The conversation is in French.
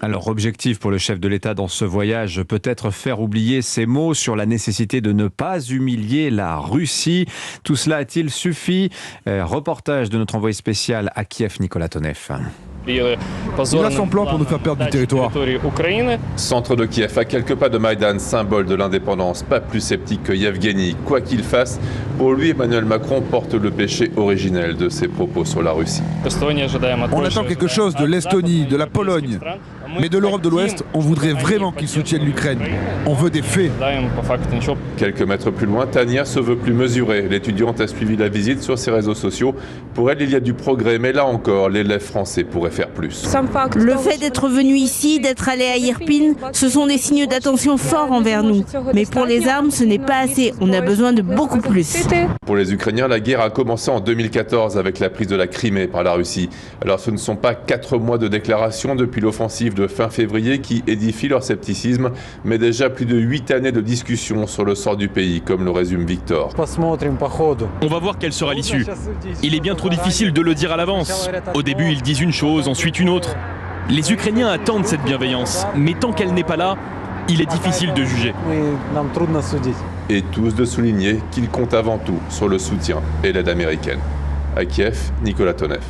Alors, objectif pour le chef de l'État dans ce voyage, peut-être faire oublier ces mots sur la nécessité de ne pas humilier la Russie. Tout cela a-t-il suffi? Reportage de notre envoyé spécial à Kiev, Nicolas Tonev. Il a son plan pour nous faire perdre du territoire. Centre de Kiev, à quelques pas de Maïdan, symbole de l'indépendance, pas plus sceptique que Yevgeny. Quoi qu'il fasse, pour lui, Emmanuel Macron porte le péché originel de ses propos sur la Russie. On attend quelque chose de l'Estonie, de la Pologne. Mais de l'Europe de l'Ouest, on voudrait vraiment qu'ils soutiennent l'Ukraine. On veut des faits. Quelques mètres plus loin, Tania se veut plus mesurée. L'étudiante a suivi la visite sur ses réseaux sociaux. Pour elle, il y a du progrès, mais là encore, l'élève français pourrait faire plus. Le fait d'être venu ici, d'être allé à Irpin, ce sont des signes d'attention forts envers nous. Mais pour les armes, ce n'est pas assez. On a besoin de beaucoup plus. Pour les Ukrainiens, la guerre a commencé en 2014 avec la prise de la Crimée par la Russie. Alors ce ne sont pas 4 mois de déclarations depuis l'offensive de fin février qui édifient leur scepticisme, mais déjà plus de 8 années de discussions sur le sort du pays, comme le résume Victor. On va voir quelle sera l'issue. Il est bien trop difficile de le dire à l'avance. Au début, ils disent une chose, ensuite une autre. Les Ukrainiens attendent cette bienveillance, mais tant qu'elle n'est pas là, il est difficile de juger. Et tous de souligner qu'ils comptent avant tout sur le soutien et l'aide américaine. À Kiev, Nicolas Tonev.